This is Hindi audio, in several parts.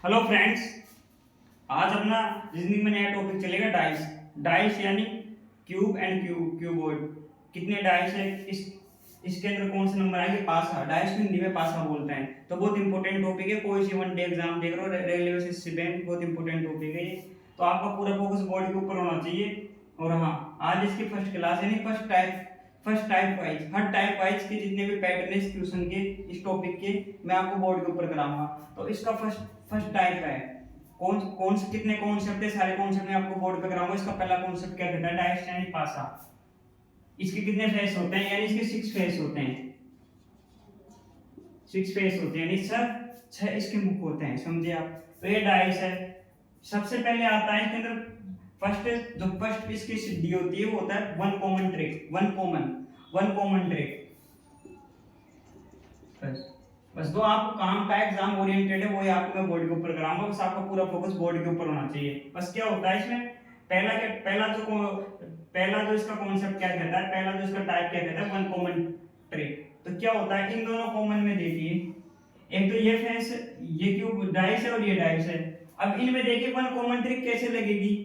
हेलो फ्रेंड्स, आज अपना रीजनिंग में नया टॉपिक चलेगा डाइस। डाइस यानी क्यूब एंड क्यूबॉइड। कितने डाइस है, इसके अंदर कौन से नंबर आएंगे, पासा। डाइस को हिंदी में पासा बोलते हैं। तो बहुत इंपॉर्टेंट टॉपिक है। कोई सी वन डे एग्जाम देख रहे हो, रेलवे से बैंक, बहुत इंपॉर्टेंट टॉपिक है ये। तो आपका पूरा फोकस बोर्ड के ऊपर होना चाहिए। और हाँ, आज इसकी फर्स्ट क्लास यानी फर्स्ट टाइप वाइज, हर टाइप वाइज के जितने भी पैटर्न है इस ट्यूशन के, इस टॉपिक के, मैं आपको बोर्ड के ऊपर कराऊंगा। तो इसका फर्स्ट टाइप है कौन कौन से कितने कॉन्सेप्ट है, सारे कॉन्सेप्ट मैं आपको बोर्ड पे कराऊंगा। इसका पहला कॉन्सेप्ट क्या कहता है, डाइस यानी पासा। इसके कितने फेस होते हैं, यानी इसके 6 फेस होते हैं। 6 फेस होते हैं, यानी सर 6 इसके मुख होते हैं, समझे आप। तो ये डाइस है। सबसे पहले आता है इसके अंदर फर्स्ट इसकी सिद्धि होती है वो होता है one common trick. One common trick. बस दो आपको काम का एग्जाम ओरिएंटेड है, वो ही आपको मैं बोर्ड के ऊपर कराऊंगा। बस आपका पूरा फोकस बोर्ड के ऊपर होना चाहिए। बस क्या होता है इसमें, पहला जो इसका कॉन्सेप्ट क्या कहता है, पहला जो इसका टाइप क्या कहता है, वन कॉमन ट्रिक। तो क्या होता है, इन दोनों कॉमन में देखिए, एक तो ये फेस, ये क्यूब डाइस है और ये डाइस है। अब इनमें देखिए वन कॉमन ट्रिक कैसे लगेगी,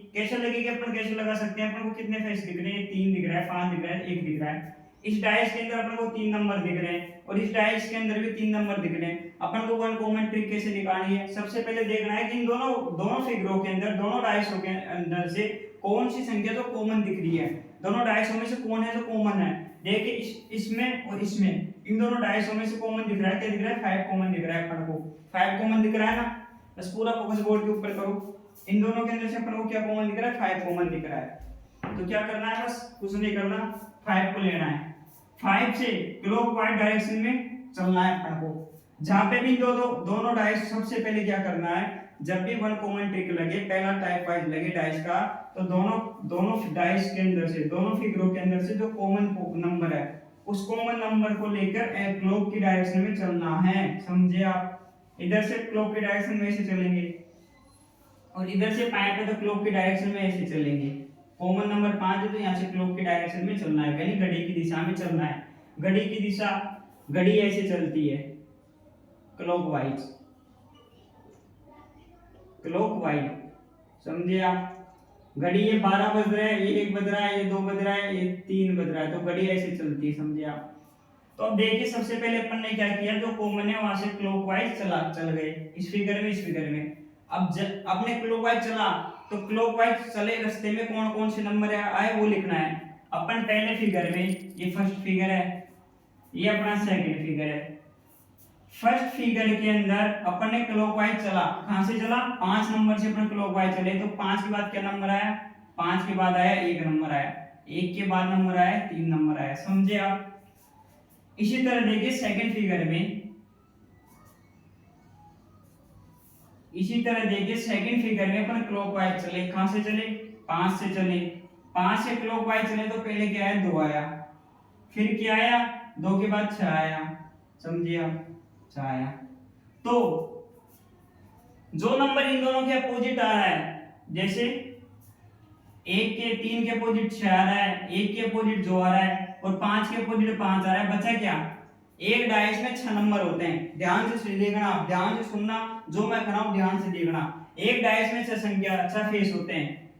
अपन कैसे लगा सकते हैं। अपन को कितने फेस दिख रहे हैं, 3 दिख रहा है, 5 दिख रहा है, 1 दिख रहा है। इस डाइस के अंदर अपन को 3 नंबर दिख रहे हैं और इस डाइस के अंदर भी 3 नंबर दिख रहे हैं। अपन को वन कॉमन ट्रिक कैसे निकालनी है, सबसे पहले देखना है कि इन दोनों फिगरों के अंदर, दोनों डाइसों के अंदर से कौन सी संख्या जो कॉमन दिख रही है। दोनों डाइसों में से कौन है जो कॉमन है। देखिए इसमें और इसमें, इन दोनों डाइसों में से कॉमन दिख रहा है, क्या दिख रहा है, 5 कॉमन दिख रहा है। अपन को 5 कॉमन दिख रहा है ना। बस पूरा फोकस बोर्ड के ऊपर करो। इन दोनों के अंदर से अपन को क्या कॉमन दिख रहा है, 5 कॉमन दिख रहा है। तो क्या करना है, बस कुछ नहीं करना, 5 को लेना है। 5 से क्लॉकवाइज डायरेक्शन में चलना है अपन को। जहां पे भी दोनों डाइस, सबसे पहले क्या करना है, जब भी वन कॉमन ट्रिक लगे, पहला टाइप वाइज लगे डाइस का, तो दोनों डाइस के अंदर से, दोनों फिगरों के अंदर से जो कॉमन नंबर है, उस कॉमन नंबर को लेकर क्लॉक की डायरेक्शन में चलना है, समझे आप। इधर से क्लॉक की डायरेक्शन में ऐसे चलेंगे और इधर से 5 पे तो क्लॉक की डायरेक्शन में ऐसे चलेंगे। कॉमन नंबर 5 है तो यहाँ से क्लॉक की डायरेक्शन में चलना है, यानी घड़ी की दिशा में चलना है। घड़ी की दिशा, घड़ी ऐसे चलती है क्लॉकवाइज, समझे आप। घड़ी ये 12 बज रहा है, ये 1 बज रहा है, ये 2 बज रहा है, ये 3 बज रहा है, तो घड़ी ऐसे चलती है, समझे आप। तो अब देखिए सबसे पहले अपन ने क्या किया, जो कॉमन है वहां से क्लॉकवाइज चल गए, इस फिगर में। अब जब आपने क्लॉकवाइज चला तो क्लॉकवाइज चले रास्ते में कौन कौन से नंबर आए वो लिखना है। अपन पहले फिगर में, ये फर्स्ट फिगर है, ये अपना सेकंड फिगर है। फर्स्ट फिगर के अंदर अपन ने क्लॉकवाइज चला, कहां से चला, 5 नंबर से अपन क्लॉकवाइज चले। तो 5 के बाद क्या नंबर आया, 5 के बाद आया 1 नंबर आया, 1 के बाद नंबर आया 3 नंबर आया, समझे आप। इसी तरह देखिए सेकंड फिगर में, इसी तरह देखिए सेकंड फिगर में अपन क्लॉकवाइज चले, कहां से चले, 5 से चले। 5 से क्लॉकवाइज चले तो पहले क्या आया, 2 आया, फिर क्या आया, 2 के बाद 6 आया, समझिए आप, 6 आया। तो जो नंबर इन दोनों के अपोजिट आ रहा है, जैसे 3 के अपोजिट 6 आ रहा है, 1 के अपोजिट 2 आ रहा है और 5 के अपोजिट 5 आ रहा है, बचा क्या, एक डाइस में 6 नंबर होते हैं। ध्यान से देखना, ध्यान से सुनना, जो मैं कर रहा हूं ध्यान से देखना। एक डाइस में 6 फेस होते हैं,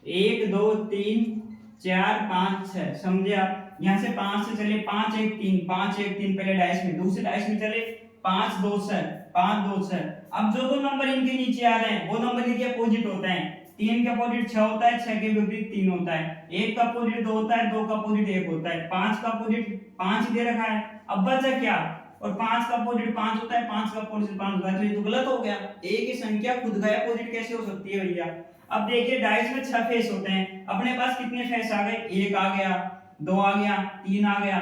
1 2 3 4 5 6, समझे आप। यहां से 5 से चले, 5 1 3, 5 1 3 पहले डाइस में, दूसरे डाइस में चले 5 2 6, 5 2 6। अब जो दो नंबर इनके नीचे आ रहे हैं वो नंबर इनके अपोजिट होते हैं। 3 का अपोजिट 6 होता है, 6 के विपरीत 3 होता है, 1 का अपोजिट 2 होता है, 2 का अपोजिट 1 होता है, 5 का अपोजिट 5 ही दे रखा है। अब बचा क्या, और 5 का अपोजिट 5 होता है, 5 का अपोजिट 5 होता है, तो ये तो गलत हो गया। एक ही संख्या खुद का अपोजिट कैसे हो सकती है भैया। अब देखिए डाइस में 6 फेस होते हैं, अपने पास कितने फेस आ गए, 1 आ गया, 2 आ गया, 3 आ गया,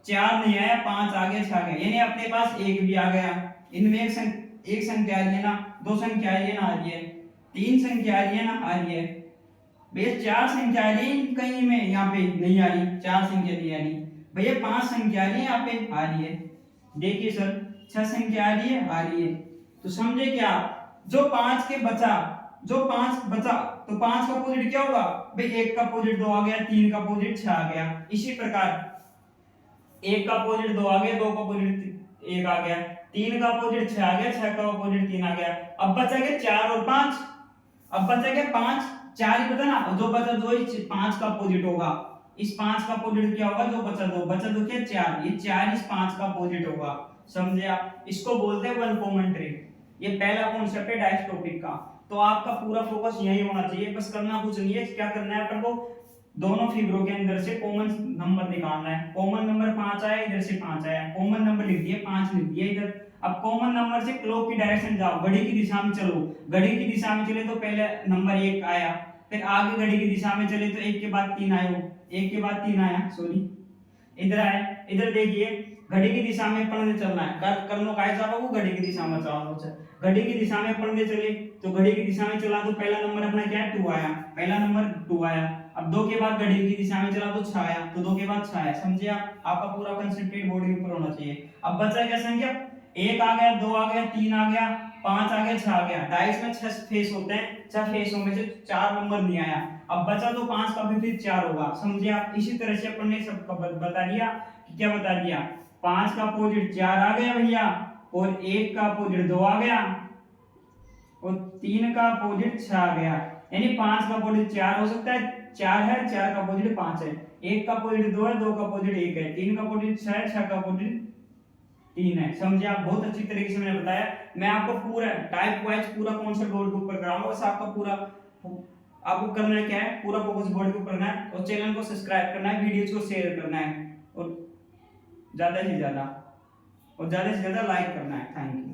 4 नहीं आया, 5 आ गया, 6 आ गया, यानी अपने पास 1 भी आ गया। इनमें एक संख्या आ रही है ना, 2 संख्या आ रही है ना, आ रही है, 3 संख्या आ रही है ना, आ रही है। भैया 4 संख्या आ रही है कहीं में, यहाँ पे नहीं आ रही, 4 संख्या नहीं आ रही। भैया 5 संख्या आ रही है, यहाँ पे आ रही है। देखिए सर 6 संख्या आ रही है, आ रही है। तो समझे क्या, जो 5 बचा तो 5 का अपोजिट क्या होगा भाई, 1 का अपोजिट 2 आ गया, 3 का अपोजिट 6 आ गया। इसी प्रकार 1 का अपोजिट 2 आ गया, 2 का अपोजिट 1 आ गया, 3 का अपोजिट 6 आ गया, 6 का अपोजिट 3 आ गया। अब बचा गया 4 और 5, अब बचा गया 5, 4 ही बचा ना, जो बचा 2 ही 5 का अपोजिट होगा। इस 5 का अपोजिट क्या होगा, जो बचा 2, बचा 2 क्या 4, ये 4 इस 5 का अपोजिट होगा। समझे आप? इसको बोलते हैं वन कॉमन ट्रेड। ये पहला कॉन्सेप्ट है डाइस टॉपिक का। तो आपका पूरा फोकस यही होना चाहिए, बस करना कुछ नहीं है। क्या करना है अपन को, दोनों फिगरों के अंदर से कॉमन नंबर निकालना है। कॉमन नंबर 5 आया, इधर से 5 आया, कॉमन नंबर लिख दिया, 5 लिख दिया इधर। अब कॉमन नंबर से क्लॉक की डायरेक्शन जाओ, घड़ी की दिशा में चलो। घड़ी की दिशा में चले तो पहले नंबर 1 आया, फिर आगे घड़ी की दिशा में चले तो 1 के बाद 3 आया, 1 के बाद 3 आया, सॉरी इधर आए। इधर देखिए घड़ी की दिशा में अपन ने चलना है, करनो काय चाहो वो घड़ी की दिशा में चलाओ। घड़ी की दिशा में अपन ने चले तो घड़ी की दिशा में चला तो पहला नंबर अपना क्या है 2 आया, पहला नंबर 2 आया। अब 2 के बाद घड़ी की दिशा में चला तो 6 आया, तो 2 के बाद 6 आया। समझे आप? आपका पूरा कंसंट्रेट बोर्ड के ऊपर होना चाहिए। अब बचा क्या संख्या, 1 आ गया, 2 आ गया, 3 आ गया, 5 आ गया, 6 आ गया। डाइस में 6 फेस होते हैं, 6 फेसों में से 4 नंबर नहीं आया। अब बचा तो 5 का भी फिर 4 होगा। समझे आप? इसी तरह से अपन ने सब बता दिया कि क्या बता दिया, 5 का अपोजिट 4 आ गया भैया, और 1 का अपोजिट 2 आ गया, और 3 का अपोजिट 6 आ गया। यानी 5 का अपोजिट 4 हो सकता है, 4 है, 4 का अपोजिट 5 है, 1 का अपोजिट 2 है, 2 का अपोजिट 1 है, 3 का अपोजिट 6 है, 6 का अपोजिट 3 है। समझे आप? बहुत अच्छी तरीके से मैंने बताया। मैं आपको पूरा टाइप वाइज पूरा कॉन्सेप्ट बोर्ड के ऊपर कराऊंगा। बस आपका पूरा आपको करना क्या है, पूरा फोकस बोर्ड के ऊपर करना है, और चैनल को सब्सक्राइब करना है, वीडियोज को शेयर करना है, और ज्यादा से ज्यादा लाइक करना है। Thank you.